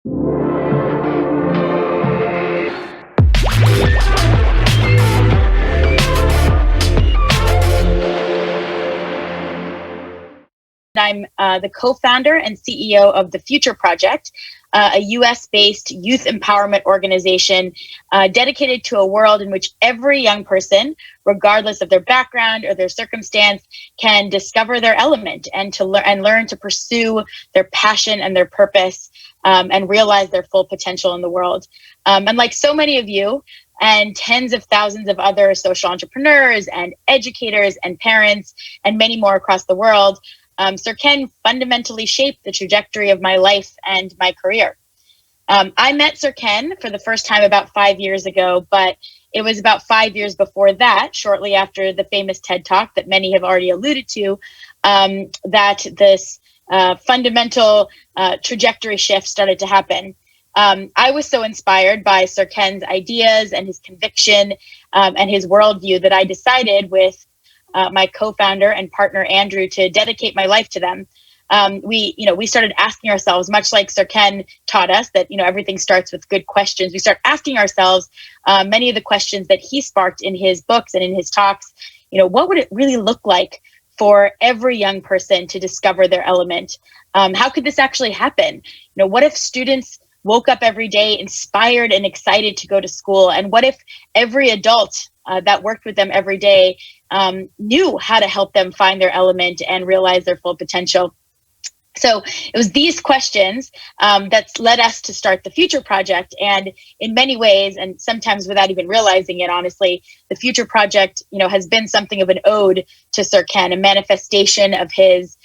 I'm the co-founder and CEO of the Future Project, a US-based youth empowerment organization dedicated to a world in which every young person, regardless of their background or their circumstance, can discover their element and learn to pursue their passion and their purpose and realize their full potential in the world. And like so many of you, and tens of thousands of other social entrepreneurs and educators and parents and many more across the world, Sir Ken fundamentally shaped the trajectory of my life and my career. I met Sir Ken for the first time about 5 years ago, but it was about 5 years before that, shortly after the famous TED Talk that many have already alluded to, that this fundamental trajectory shift started to happen. I was so inspired by Sir Ken's ideas and his conviction and his worldview that I decided with my co-founder and partner, Andrew, to dedicate my life to them. We started asking ourselves, much like Sir Ken taught us that, everything starts with good questions. We start asking ourselves many of the questions that he sparked in his books and in his talks. What would it really look like for every young person to discover their element? How could this actually happen? What if students woke up every day inspired and excited to go to school? And what if every adult that worked with them every day knew how to help them find their element and realize their full potential? So it was these questions that led us to start the Future Project. And in many ways, and sometimes without even realizing it, honestly, the Future Project, has been something of an ode to Sir Ken, a manifestation of his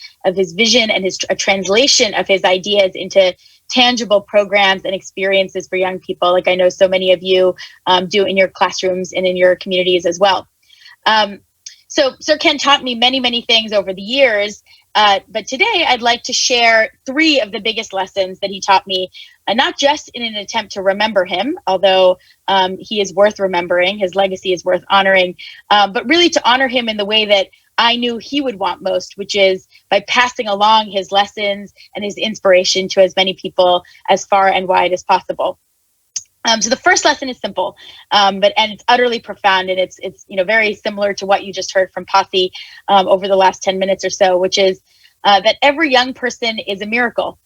vision and a translation of his ideas into tangible programs and experiences for young people, like I know so many of you do in your classrooms and in your communities as well. So Sir Ken taught me many, many things over the years, but today I'd like to share 3 of the biggest lessons that he taught me, not just in an attempt to remember him, although he is worth remembering, his legacy is worth honoring, but really to honor him in the way that I knew he would want most, which is by passing along his lessons and his inspiration to as many people as far and wide as possible. So the first lesson is simple, and it's utterly profound, and it's very similar to what you just heard from Posse over the last 10 minutes or so, which is that every young person is a miracle.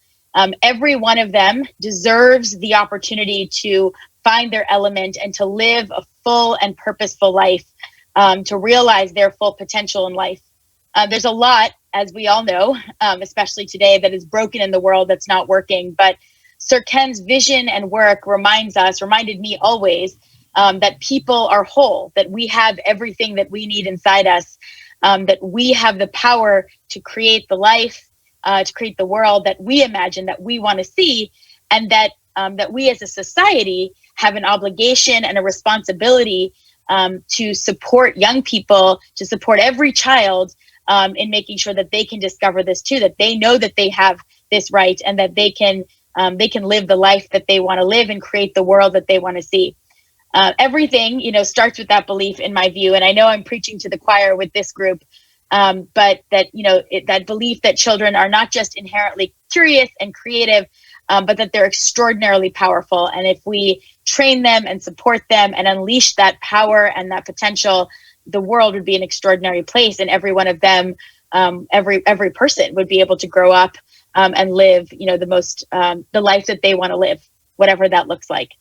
Every one of them deserves the opportunity to find their element and to live a full and purposeful life, to realize their full potential in life. There's a lot, as we all know, especially today, that is broken in the world that's not working. But Sir Ken's vision and work reminded me always that people are whole, that we have everything that we need inside us, that we have the power to create the life, to create the world that we imagine, that we want to see, and that we as a society have an obligation and a responsibility to support young people, to support every child in making sure that they can discover this too, that they know that they have this right and that they can live the life that they want to live and create the world that they want to see. Everything, starts with that belief, in my view. And I know I'm preaching to the choir with this group, but that, that belief that children are not just inherently curious and creative, but that they're extraordinarily powerful. And if we train them and support them and unleash that power and that potential, the world would be an extraordinary place. And every one of them, every person would be able to grow up and live, the life that they want to live, whatever that looks like.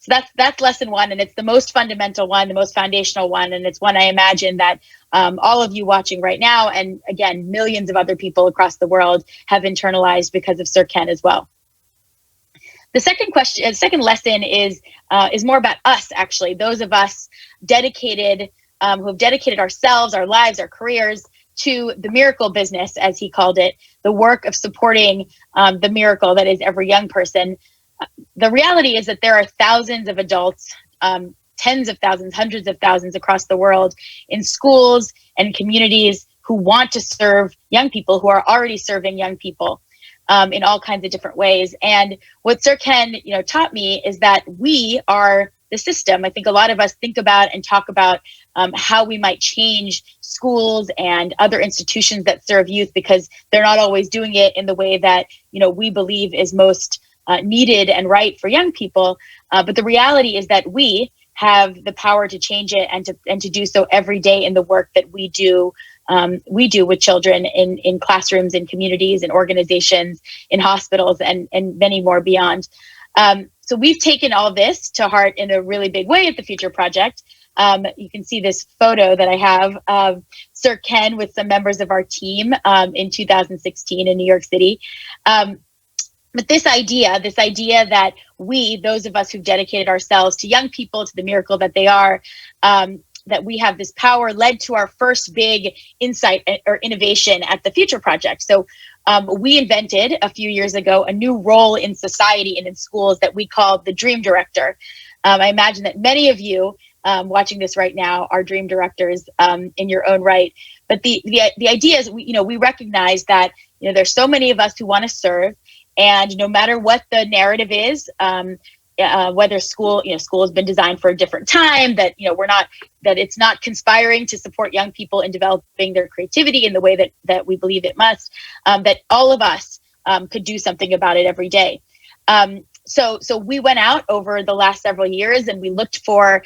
So that's lesson 1, and it's the most fundamental one, the most foundational one, and it's one I imagine that all of you watching right now, and again, millions of other people across the world have internalized because of Sir Ken as well. The second lesson is more about us, actually, those of us dedicated, who have dedicated ourselves, our lives, our careers to the miracle business, as he called it, the work of supporting the miracle that is every young person. The reality is that there are thousands of adults, tens of thousands, hundreds of thousands across the world in schools and communities who want to serve young people, who are already serving young people in all kinds of different ways. And what Sir Ken, taught me is that we are the system. I think a lot of us think about and talk about how we might change schools and other institutions that serve youth, because they're not always doing it in the way that we believe is most needed and right for young people. But the reality is that we have the power to change it and to do so every day in the work that we do with children in classrooms, in communities, in organizations, in hospitals, and many more beyond. So we've taken all this to heart in a really big way at the Future Project. You can see this photo that I have of Sir Ken with some members of our team in 2016 in New York City. But this idea that we, those of us who've dedicated ourselves to young people, to the miracle that they are, that we have this power, led to our first big insight or innovation at the Future Project. So we invented a few years ago a new role in society and in schools that we call the Dream Director. I imagine that many of you watching this right now are dream directors in your own right. But the idea is, we recognize that there's so many of us who want to serve, and no matter what the narrative is, whether school has been designed for a different time, that it's not conspiring to support young people in developing their creativity in the way that we believe it must, that all of us could do something about it every day. So we went out over the last several years and we looked for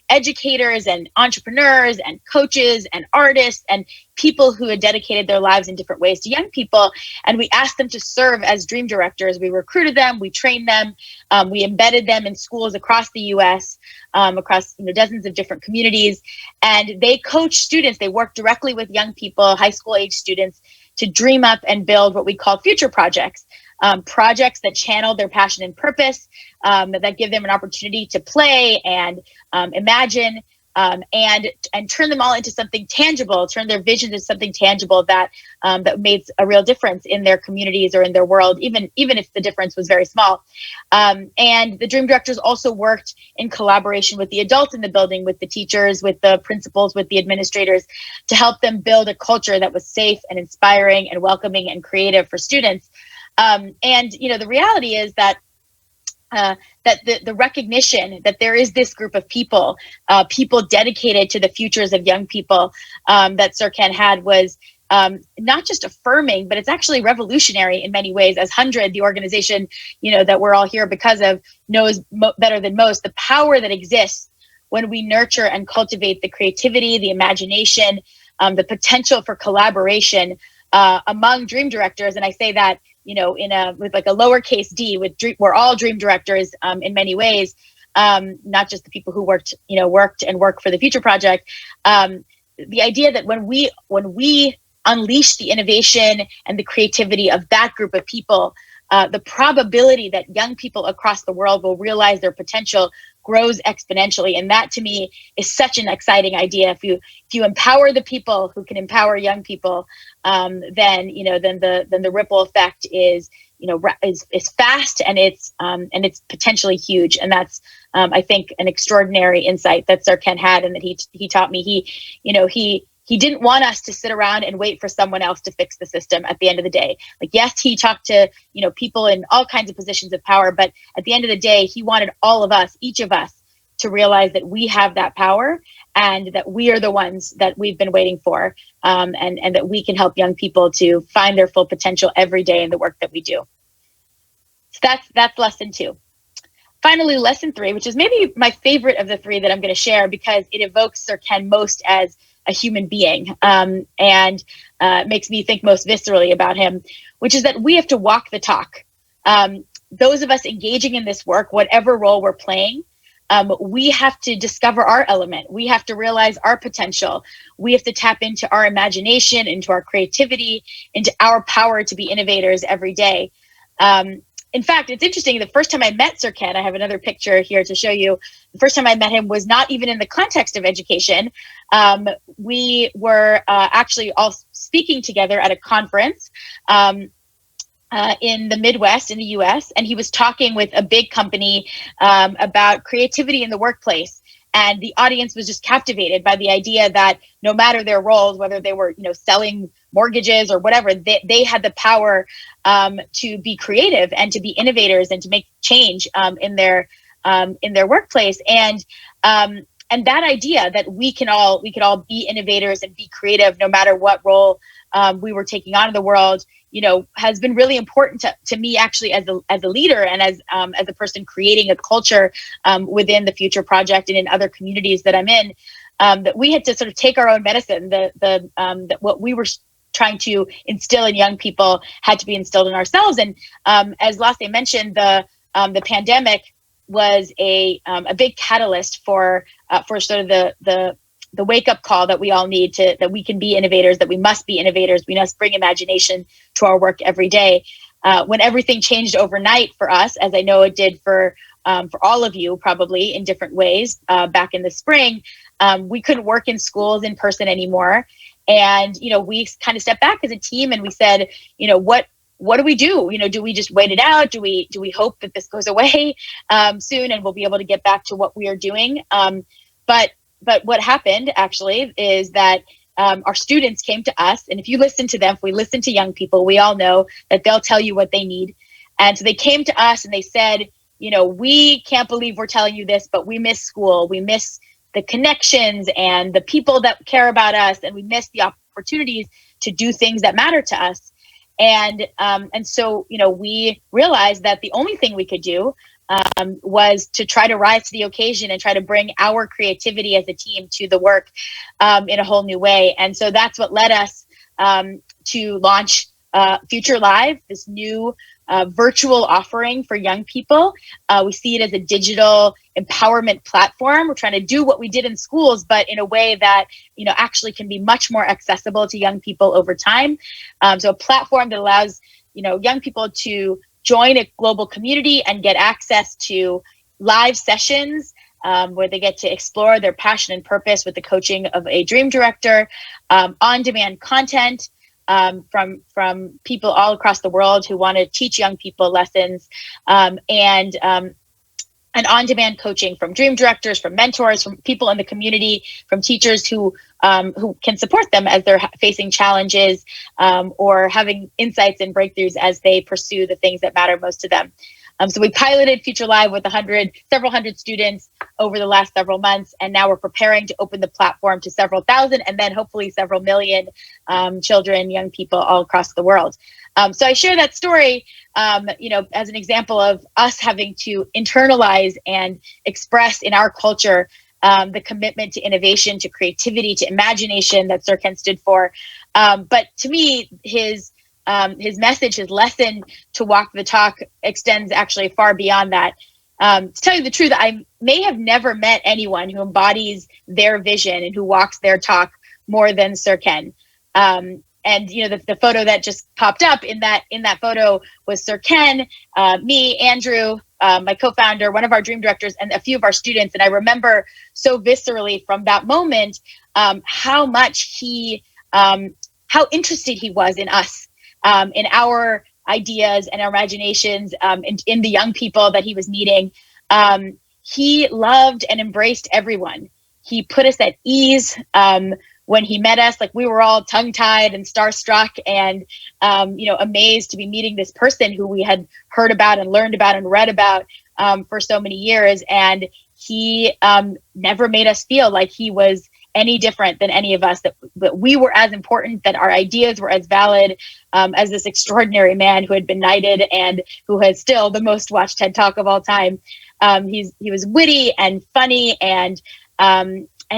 educators and entrepreneurs and coaches and artists and people who had dedicated their lives in different ways to young people. And we asked them to serve as dream directors. We recruited them, we trained them, we embedded them in schools across the US, across dozens of different communities. And they coach students. They work directly with young people, high school age students, to dream up and build what we call future projects. Projects that channel their passion and purpose, that give them an opportunity to play and imagine, and turn them all into something tangible, turn their vision into something tangible that made a real difference in their communities or in their world, even if the difference was very small. And the Dream Directors also worked in collaboration with the adults in the building, with the teachers, with the principals, with the administrators, to help them build a culture that was safe and inspiring and welcoming and creative for students. And the reality is that the recognition that there is this group of people, people dedicated to the futures of young people, that Sir Ken had was not just affirming, but it's actually revolutionary in many ways. As HundrED, the organization that we're all here because of, knows better than most the power that exists when we nurture and cultivate the creativity, the imagination, the potential for collaboration among dream directors. And I say that with like a lowercase d, we're all dream directors in many ways, not just the people who worked and work for the Future Project. The idea that when we unleash the innovation and the creativity of that group of people, the probability that young people across the world will realize their potential grows exponentially. And that to me is such an exciting idea. If you empower the people who can empower young people, then the ripple effect is fast and it's potentially huge. And that's I think an extraordinary insight that Sir Ken had, and that he taught me. He didn't want us to sit around and wait for someone else to fix the system at the end of the day. Like, yes, he talked to, people in all kinds of positions of power, but at the end of the day, he wanted all of us, each of us, to realize that we have that power and that we are the ones that we've been waiting for, and that we can help young people to find their full potential every day in the work that we do. So that's lesson 2. Finally, lesson 3, which is maybe my favorite of the 3 that I'm going to share because it evokes Sir Ken most as a human being, and makes me think most viscerally about him, which is that we have to walk the talk. Those of us engaging in this work, whatever role we're playing, we have to discover our element. We have to realize our potential. We have to tap into our imagination, into our creativity, into our power to be innovators every day. In fact, it's interesting. The first time I met Sir Ken, I have another picture here to show you. The first time I met him was not even in the context of education. We were actually all speaking together at a conference in the Midwest in the US, and he was talking with a big company about creativity in the workplace. And the audience was just captivated by the idea that no matter their roles, whether they were, selling mortgages or whatever, they had the power to be creative and to be innovators and to make change in their workplace. And that idea that we could all be innovators and be creative no matter what role we were taking on in the world, has been really important to me actually as a leader and as a person creating a culture within the Future Project and in other communities that I'm in, that we had to sort of take our own medicine. That what we were trying to instill in young people had to be instilled in ourselves. And as Lasse mentioned, the pandemic was a big catalyst for sort of the wake up call that we all need that we can be innovators, that we must be innovators. We must bring imagination to our work every day. When everything changed overnight for us, as I know it did for all of you probably in different ways back in the spring, we couldn't work in schools in person anymore. And, we kind of stepped back as a team and we said, what do we do? Do we just wait it out? Do we hope that this goes away soon and we'll be able to get back to what we are doing? But what happened actually is that our students came to us, and if you listen to them, if we listen to young people, we all know that they'll tell you what they need. And so they came to us and they said, we can't believe we're telling you this, but we miss school. We miss the connections and the people that care about us, and we miss the opportunities to do things that matter to us. And so, we realized that the only thing we could do was to try to rise to the occasion and try to bring our creativity as a team to the work in a whole new way. And so that's what led us to launch Future Live, this new virtual offering for young people. We see it as a digital empowerment platform. We're trying to do what we did in schools, but in a way that, actually can be much more accessible to young people over time. So a platform that allows, young people to join a global community and get access to live sessions where they get to explore their passion and purpose with the coaching of a dream director, on-demand content from people all across the world who want to teach young people lessons, and on-demand coaching from dream directors, from mentors, from people in the community, from teachers who can support them as they're facing challenges or having insights and breakthroughs as they pursue the things that matter most to them. So we piloted Future Live with several hundred students over the last several months, and now we're preparing to open the platform to several thousand and then hopefully several million children, young people all across the world. So I share that story, as an example of us having to internalize and express in our culture the commitment to innovation, to creativity, to imagination that Sirken stood for. But to me, his message, his lesson to walk the talk extends actually far beyond that. To tell you the truth, I may have never met anyone who embodies their vision and who walks their talk more than Sirken. And the photo that just popped up in that photo was Sirken, me, Andrew, my co-founder, one of our dream directors, and a few of our students. And I remember so viscerally from that moment how much how interested he was in us, in our ideas and our imaginations, in the young people that he was meeting. He loved and embraced everyone. He put us at ease. When he met us, like we were all tongue-tied and starstruck and, amazed to be meeting this person who we had heard about and learned about and read about for so many years. And he never made us feel like he was any different than any of us, that we were as important, that our ideas were as valid as this extraordinary man who had been knighted and who has still the most watched TED Talk of all time. He was witty and funny and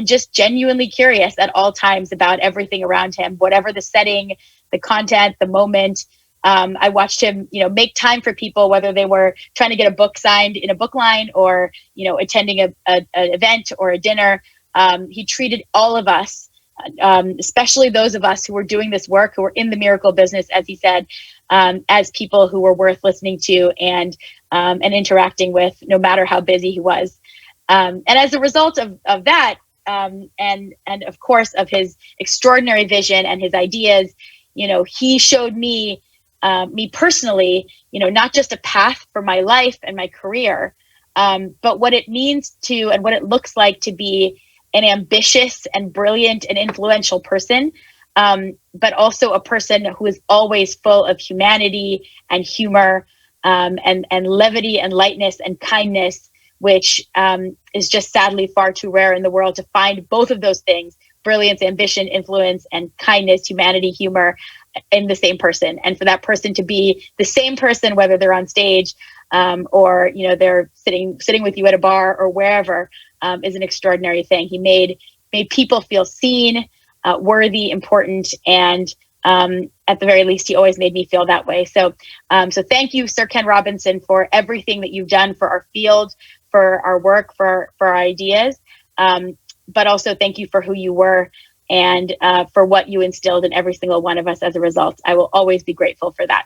just genuinely curious at all times about everything around him, whatever the setting, the content, the moment. I watched him, make time for people, whether they were trying to get a book signed in a book line or, attending an event or a dinner. He treated all of us, especially those of us who were doing this work, who were in the miracle business, as he said, as people who were worth listening to and interacting with, no matter how busy he was. And as a result of that, and of course of his extraordinary vision and his ideas, he showed me personally, not just a path for my life and my career, but what it means to and what it looks like to be an ambitious and brilliant and influential person, but also a person who is always full of humanity and humor, and levity and lightness and kindness, which is just sadly far too rare in the world to find both of those things: brilliance, ambition, influence, and kindness, humanity, humor, in the same person, and for that person to be the same person, whether they're on stage or they're sitting with you at a bar or wherever, is an extraordinary thing. He made people feel seen, worthy, important, and at the very least, he always made me feel that way. So thank you, Sir Ken Robinson, for everything that you've done for our field, for our work, for our ideas, but also thank you for who you were and for what you instilled in every single one of us as a result. I will always be grateful for that.